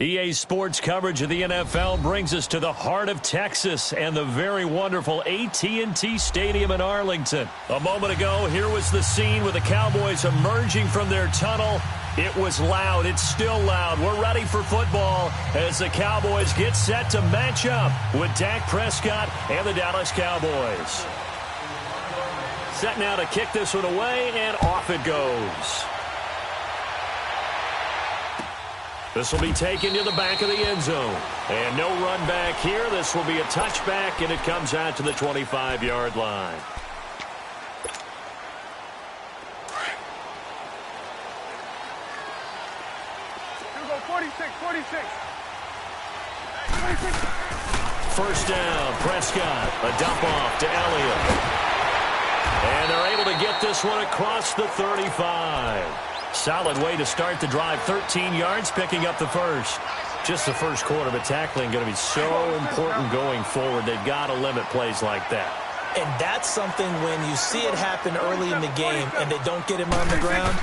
EA Sports coverage of the NFL brings us to the heart of Texas and the very wonderful AT&T Stadium in Arlington. A moment ago, here was the scene with the Cowboys emerging from their tunnel. It was loud. It's still loud. We're ready for football as the Cowboys get set to match up with Dak Prescott and the Dallas Cowboys. Set now to kick this one away, and off it goes. This will be taken to the back of the end zone. And no run back here. This will be a touchback, and it comes out to the 25-yard line. Here we go, 46. First down, Prescott. A dump off to Elliott. And they're able to get this one across the 35. Solid way to start the drive. 13 yards, picking up the first. Just the first quarter, but tackling going to be so important going forward. They've got to limit plays like that. And that's something when you see it happen early in the game and they don't get him on the ground,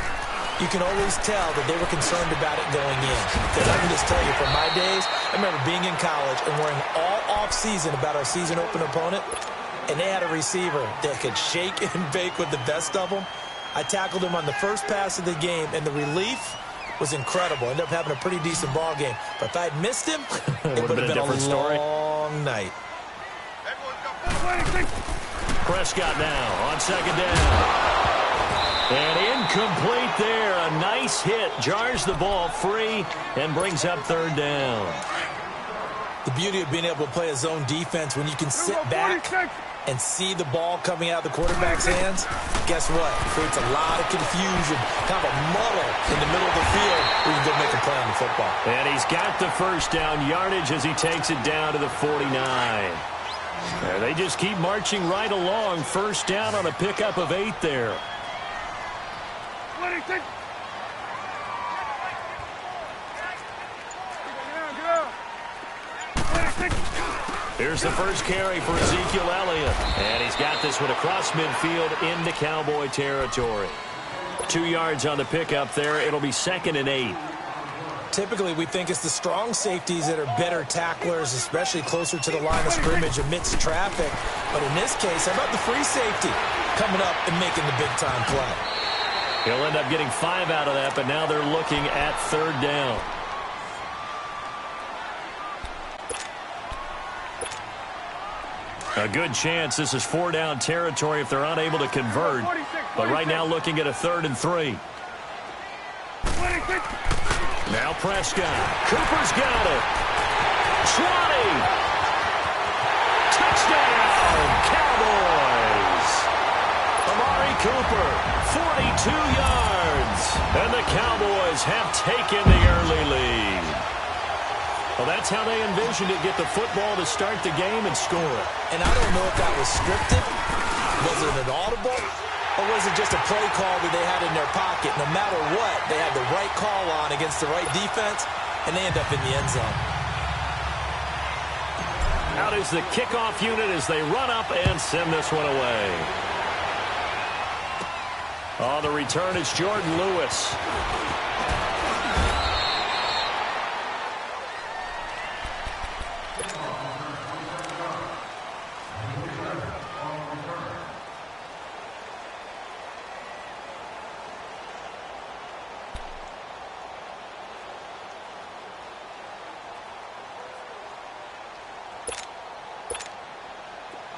you can always tell that they were concerned about it going in. Because I can just tell you, from my days, I remember being in college and worrying all off-season about our season open opponent, and they had a receiver that could shake and bake with the best of them. I tackled him on the first pass of the game, and the relief was incredible. Ended up having a pretty decent ball game. But if I had missed him, it would have been a long night. Prescott now on second down. And incomplete there. A nice hit. Jars the ball free and brings up third down. The beauty of being able to play a zone defense when you can sit back and see the ball coming out of the quarterback's hands, guess what? It creates a lot of confusion, kind of a muddle in the middle of the field where you can go make a play on the football. And he's got the first down yardage as he takes it down to the 49. And they just keep marching right along. First down on a pickup of 8 there. Here's the first carry for Ezekiel Elliott. And he's got this one across midfield into Cowboy territory. 2 yards on the pickup there. It'll be 2nd and 8. Typically, we think it's the strong safeties that are better tacklers, especially closer to the line of scrimmage amidst traffic. But in this case, how about the free safety coming up and making the big-time play? He'll end up getting 5 out of that, but now they're looking at third down. A good chance this is 4-down territory if they're unable to convert. But right now looking at a 3rd and 3. Now Prescott. Cooper's got it. 20. Touchdown, Cowboys. Amari Cooper, 42 yards. And the Cowboys have taken the early lead. Well, that's how they envisioned it, get the football to start the game and score it. And I don't know if that was scripted, was it an audible, or was it just a play call that they had in their pocket? No matter what, they had the right call on against the right defense, and they end up in the end zone. Out is the kickoff unit as they run up and send this one away. On the return, it's Jordan Lewis.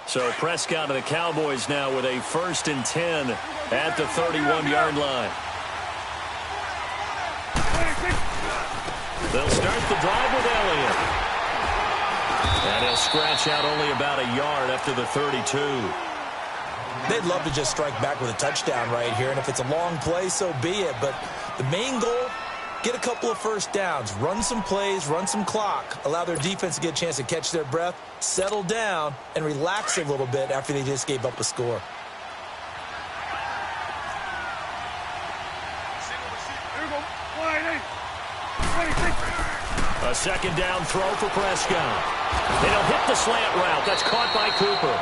So Prescott and the Cowboys now with a 1st and 10 at the 31-yard line. They'll start the drive with Elliott. And he'll scratch out only about a yard after the 32. They'd love to just strike back with a touchdown right here, and if it's a long play, so be it. But the main goal, get a couple of first downs, run some plays, run some clock, allow their defense to get a chance to catch their breath, settle down, and relax a little bit after they just gave up a score. A 2nd down throw for Prescott. And he'll hit the slant route. That's caught by Cooper.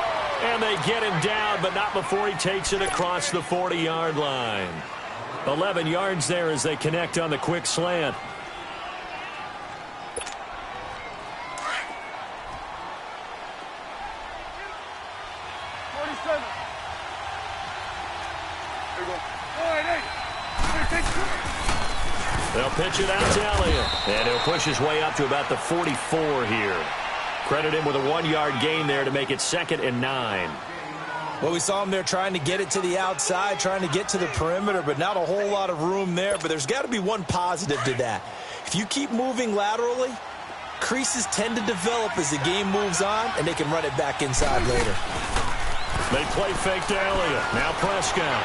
And they get him down, but not before he takes it across the 40-yard line. 11 yards there as they connect on the quick slant. They'll pitch it out to Elliott. And he'll push his way up to about the 44 here. Credit him with a 1-yard gain there to make it 2nd and 9. Well, we saw him there trying to get it to the outside, trying to get to the perimeter, but not a whole lot of room there. But there's got to be one positive to that. If you keep moving laterally, creases tend to develop as the game moves on, and they can run it back inside later. They play fake to Elliott. Now Prescott.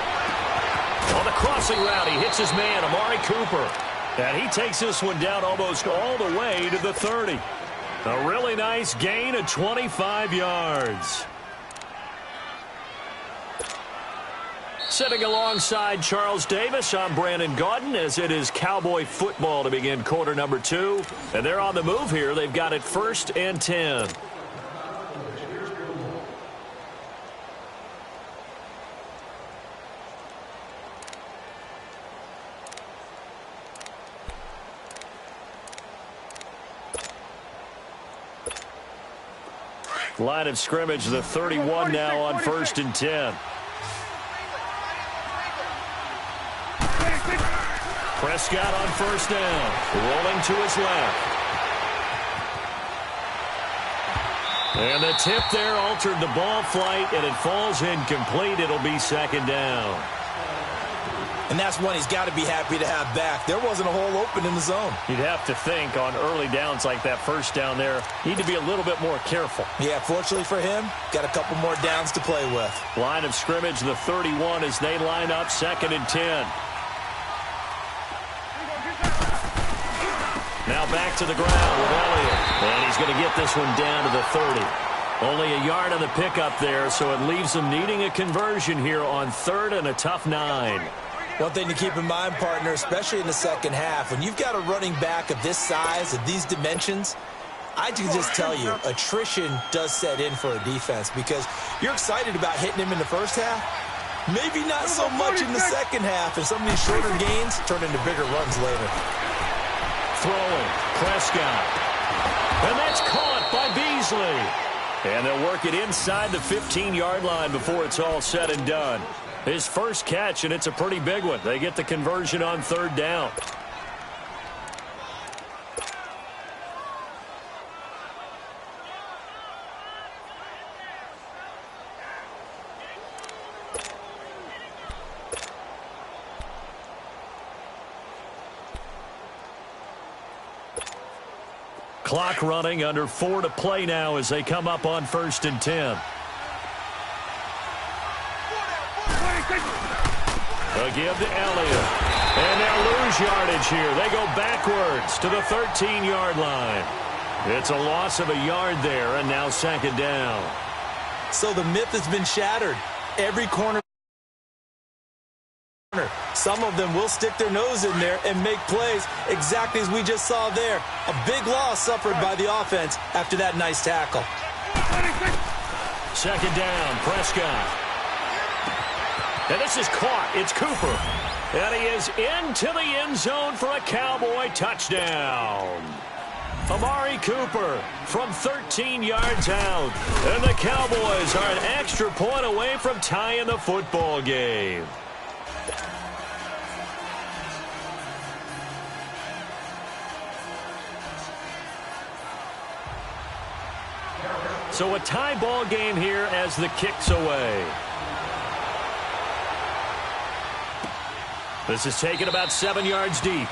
On the crossing route, he hits his man, Amari Cooper. And he takes this one down almost all the way to the 30. A really nice gain of 25 yards. Sitting alongside Charles Davis, I'm Brandon Gaudin, as it is Cowboy football to begin quarter number 2. And they're on the move here. They've got it 1st and 10. Line of scrimmage, the 31 now on 1st and 10. Prescott on 1st down, rolling to his left. And the tip there altered the ball flight, and it falls incomplete. It'll be 2nd down. And that's one he's got to be happy to have back. There wasn't a hole open in the zone. You'd have to think on early downs like that 1st down there, need to be a little bit more careful. Yeah, fortunately for him, got a couple more downs to play with. Line of scrimmage, the 31 as they line up 2nd and 10. Now back to the ground with Elliott. And he's going to get this one down to the 30. Only a yard on the pickup there, so it leaves them needing a conversion here on 3rd and a tough 9. One thing to keep in mind, partner, especially in the second half, when you've got a running back of this size, of these dimensions, I can just tell you, attrition does set in for a defense because you're excited about hitting him in the first half. Maybe not so much in the second half, and some of these shorter gains turn into bigger runs later. Throwing, Prescott. And that's caught by Beasley. And they'll work it inside the 15-yard line before it's all said and done. His first catch, and it's a pretty big one. They get the conversion on 3rd down. Clock running, under 4 to play now as they come up on 1st and 10. They'll give to Elliott. And they'll lose yardage here. They go backwards to the 13-yard line. It's a loss of a yard there, and now 2nd down. So the myth has been shattered. Every corner. Some of them will stick their nose in there and make plays exactly as we just saw there. A big loss suffered by the offense after that nice tackle. 2nd down, Prescott. And this is caught. It's Cooper. And he is into the end zone for a Cowboy touchdown. Amari Cooper from 13 yards out. And the Cowboys are an extra point away from tying the football game. So a tie ball game here as the kick's away. This is taken about 7 yards deep.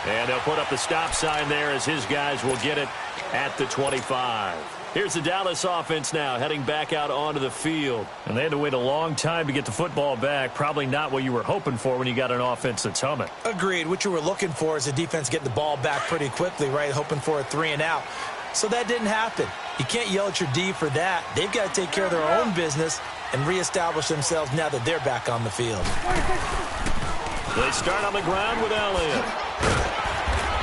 And they'll put up the stop sign there as his guys will get it at the 25. Here's the Dallas offense now heading back out onto the field. And they had to wait a long time to get the football back. Probably not what you were hoping for when you got an offense that's humming. Agreed. What you were looking for is the defense getting the ball back pretty quickly, right? Hoping for a 3 and out. So that didn't happen. You can't yell at your D for that. They've got to take care of their own business and reestablish themselves now that they're back on the field. They start on the ground with Elliott.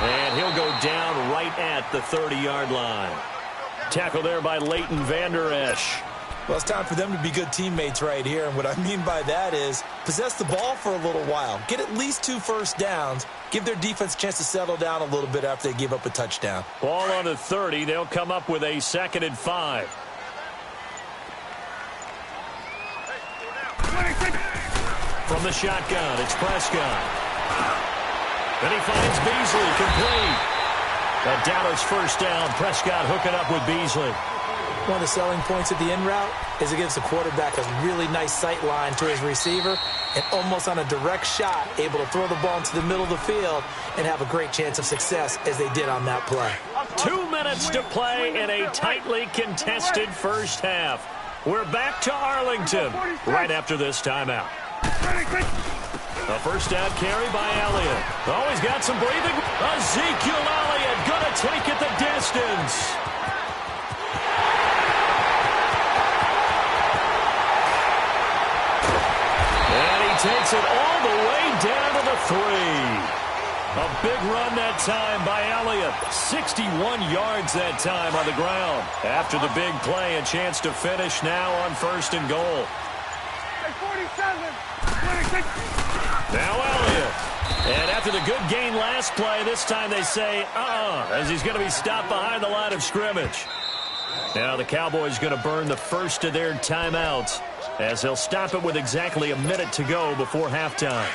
And he'll go down right at the 30-yard line. Tackle there by Leighton Vander Esch. Well, it's time for them to be good teammates right here. And what I mean by that is possess the ball for a little while. Get at least 2 first downs. Give their defense a chance to settle down a little bit after they give up a touchdown. Ball on the 30. They'll come up with a 2nd and 5. From the shotgun, it's Prescott. And he finds Beasley complete. A Dallas first down. Prescott hooking up with Beasley. One of the selling points of the in route is it gives the quarterback a really nice sight line to his receiver and almost on a direct shot able to throw the ball into the middle of the field and have a great chance of success as they did on that play. 2 minutes to play in a tightly contested first half. We're back to Arlington right after this timeout. A first down carry by Elliott. Oh, he's got some breathing. Ezekiel Elliott going to take it the distance. And he takes it all the way down to the 3. A big run that time by Elliott. 61 yards that time on the ground. After the big play, a chance to finish now on 1st and goal. 47, 26. Now Elliott. And after the good gain last play, this time they say, as he's going to be stopped behind the line of scrimmage. Now the Cowboys going to burn the first of their timeouts as they'll stop it with exactly a minute to go before halftime.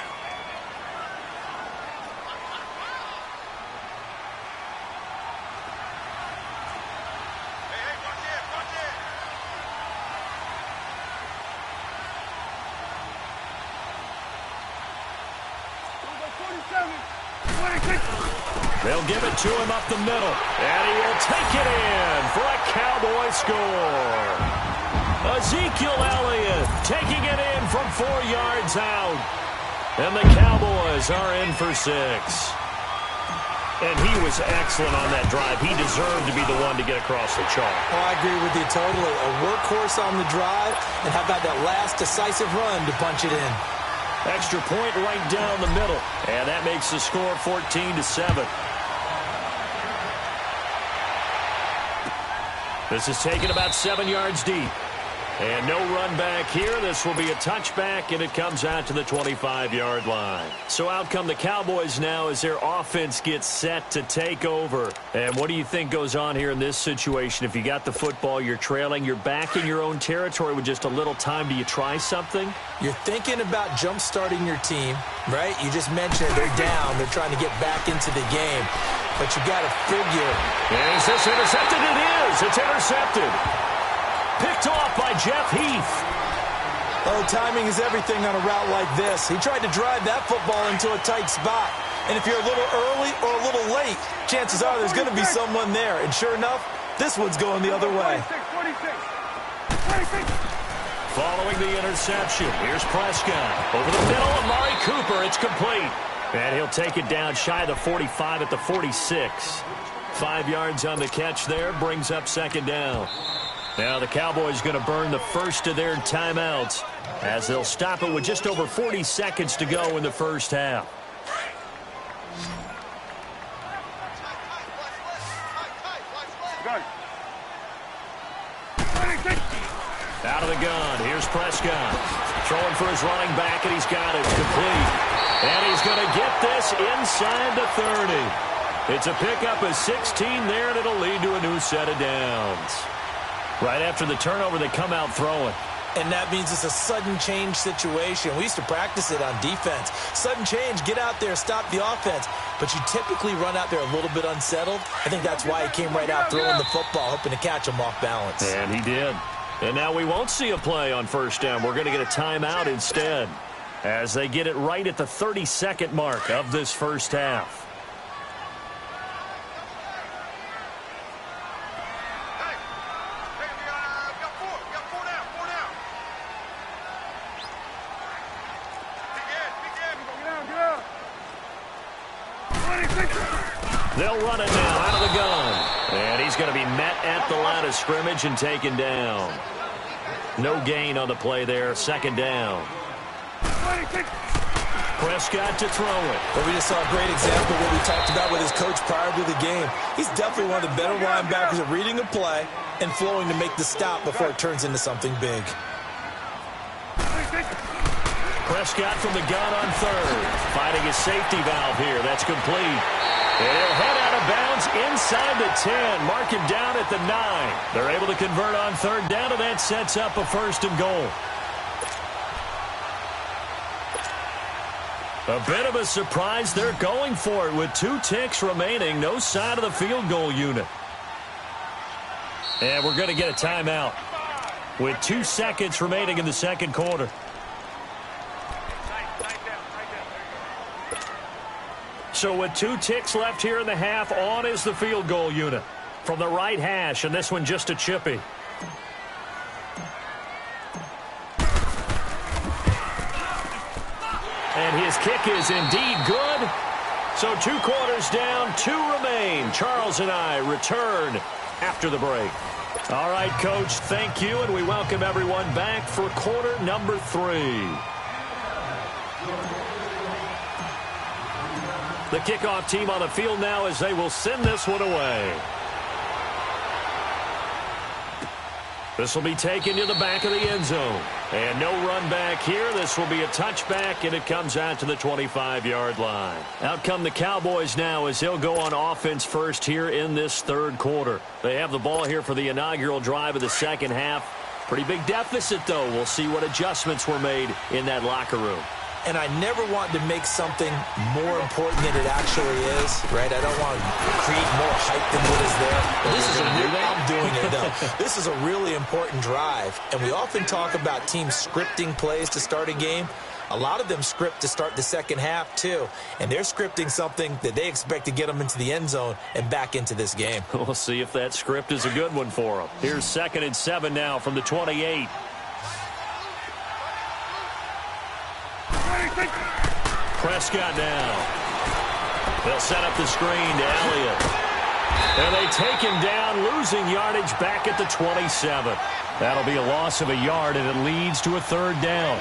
They'll give it to him up the middle, and he will take it in for a Cowboy score. Ezekiel Elliott taking it in from 4 yards out, and the Cowboys are in for 6. And he was excellent on that drive. He deserved to be the one to get across the chalk. Oh, I agree with you totally. A workhorse on the drive, and how about that last decisive run to punch it in? Extra point right down the middle, and that makes the score 14-7. This is taken about 7 yards deep. And no run back here. This will be a touchback, and it comes out to the 25-yard line. So out come the Cowboys now as their offense gets set to take over. And what do you think goes on here in this situation? If you got the football, you're trailing, you're back in your own territory with just a little time. Do you try something? You're thinking about jump-starting your team, right? You just mentioned they're down. They're trying to get back into the game. But you got to figure. Is this intercepted? It is. It's intercepted. Picked off by Jeff Heath. Oh, timing is everything on a route like this. He tried to drive that football into a tight spot. And if you're a little early or a little late, chances are there's going to be someone there. And sure enough, this one's going the other way. 26. Following the interception, here's Prescott. Over the middle of Amari Cooper. It's complete. And he'll take it down shy of the 45 at the 46. 5 yards on the catch there. Brings up second down. Now the Cowboys going to burn the first of their timeouts as they'll stop it with just over 40 seconds to go in the first half. Out of the gun, here's Prescott. Throwing for his running back, and he's got it. Complete. And he's going to get this inside the 30. It's a pickup of 16 there, and it'll lead to a new set of downs. Right after the turnover, they come out throwing. And that means it's a sudden change situation. We used to practice it on defense. Sudden change, get out there, stop the offense. But you typically run out there a little bit unsettled. I think that's why he came right out throwing the football, hoping to catch him off balance. And he did. And now we won't see a play on first down. We're going to get a timeout instead as they get it right at the 32nd mark of this first half. They'll run it now out of the gun. And he's going to be met at the line of scrimmage and taken down. No gain on the play there. Second down. Prescott to throw it. Well, we just saw a great example of what we talked about with his coach prior to the game. He's definitely one of the better linebackers at reading a play and flowing to make the stop before it turns into something big. Prescott from the gun on third. Finding his safety valve here. That's complete. And he'll head out of bounds inside the 10. Mark him down at the 9. They're able to convert on third down, and that sets up a first and goal. A bit of a surprise. They're going for it with 2 ticks remaining. No sign of the field goal unit. And we're going to get a timeout with 2 seconds remaining in the second quarter. So with 2 ticks left here in the half, on is the field goal unit from the right hash, and this one just a chippy. And his kick is indeed good. So 2 quarters down, 2 remain. Charles and I return after the break. All right, Coach, thank you, and we welcome everyone back for quarter number 3. The kickoff team on the field now as they will send this one away. This will be taken to the back of the end zone. And no run back here. This will be a touchback, and it comes out to the 25-yard line. Out come the Cowboys now as they'll go on offense first here in this third quarter. They have the ball here for the inaugural drive of the second half. Pretty big deficit, though. We'll see what adjustments were made in that locker room. And I never want to make something more important than it actually is, right? I don't want to create more hype than what is there. This is I'm doing it, though. This is a really important drive, and we often talk about teams scripting plays to start a game. A lot of them script to start the second half, too, and they're scripting something that they expect to get them into the end zone and back into this game. We'll see if that script is a good one for them. Here's 2nd and 7 now from the 28. Prescott now. They'll set up the screen to Elliott. And they take him down, losing yardage back at the 27. That'll be a loss of a yard, and it leads to a 3rd down.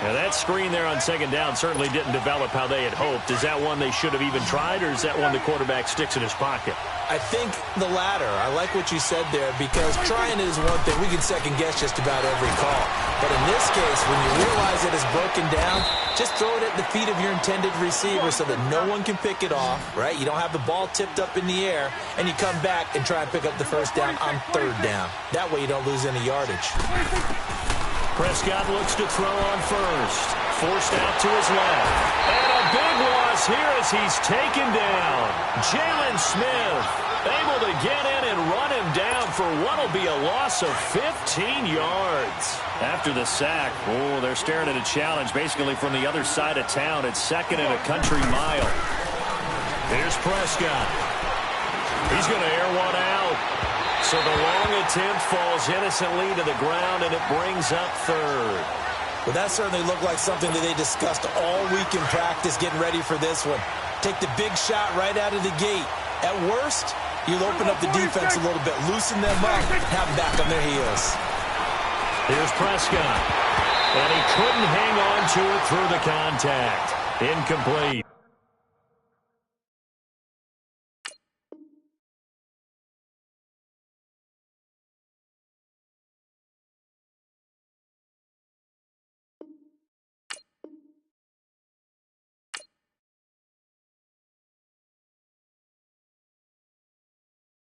Now, that screen there on 2nd down certainly didn't develop how they had hoped. Is that one they should have even tried, or is that one the quarterback sticks in his pocket? I think the latter. I like what you said there, because trying is one thing. We can second-guess just about every call. But in this case, when you realize that it's broken down, just throw it at the feet of your intended receiver so that no one can pick it off, right? You don't have the ball tipped up in the air, and you come back and try and pick up the 1st down on 3rd down. That way you don't lose any yardage. Prescott looks to throw on first. Forced out to his left. And a big loss here as he's taken down. Jalen Smith able to get in and run him down for what will be a loss of 15 yards. After the sack, they're staring at a challenge basically from the other side of town. It's 2nd and a country mile. Here's Prescott. He's going to air one out. So the long attempt falls innocently to the ground, and it brings up 3rd. Well, that certainly looked like something that they discussed all week in practice getting ready for this one. Take the big shot right out of the gate. At worst, you'll open up the defense a little bit, loosen them up, have them back on their heels. Here's Prescott. And he couldn't hang on to it through the contact. Incomplete.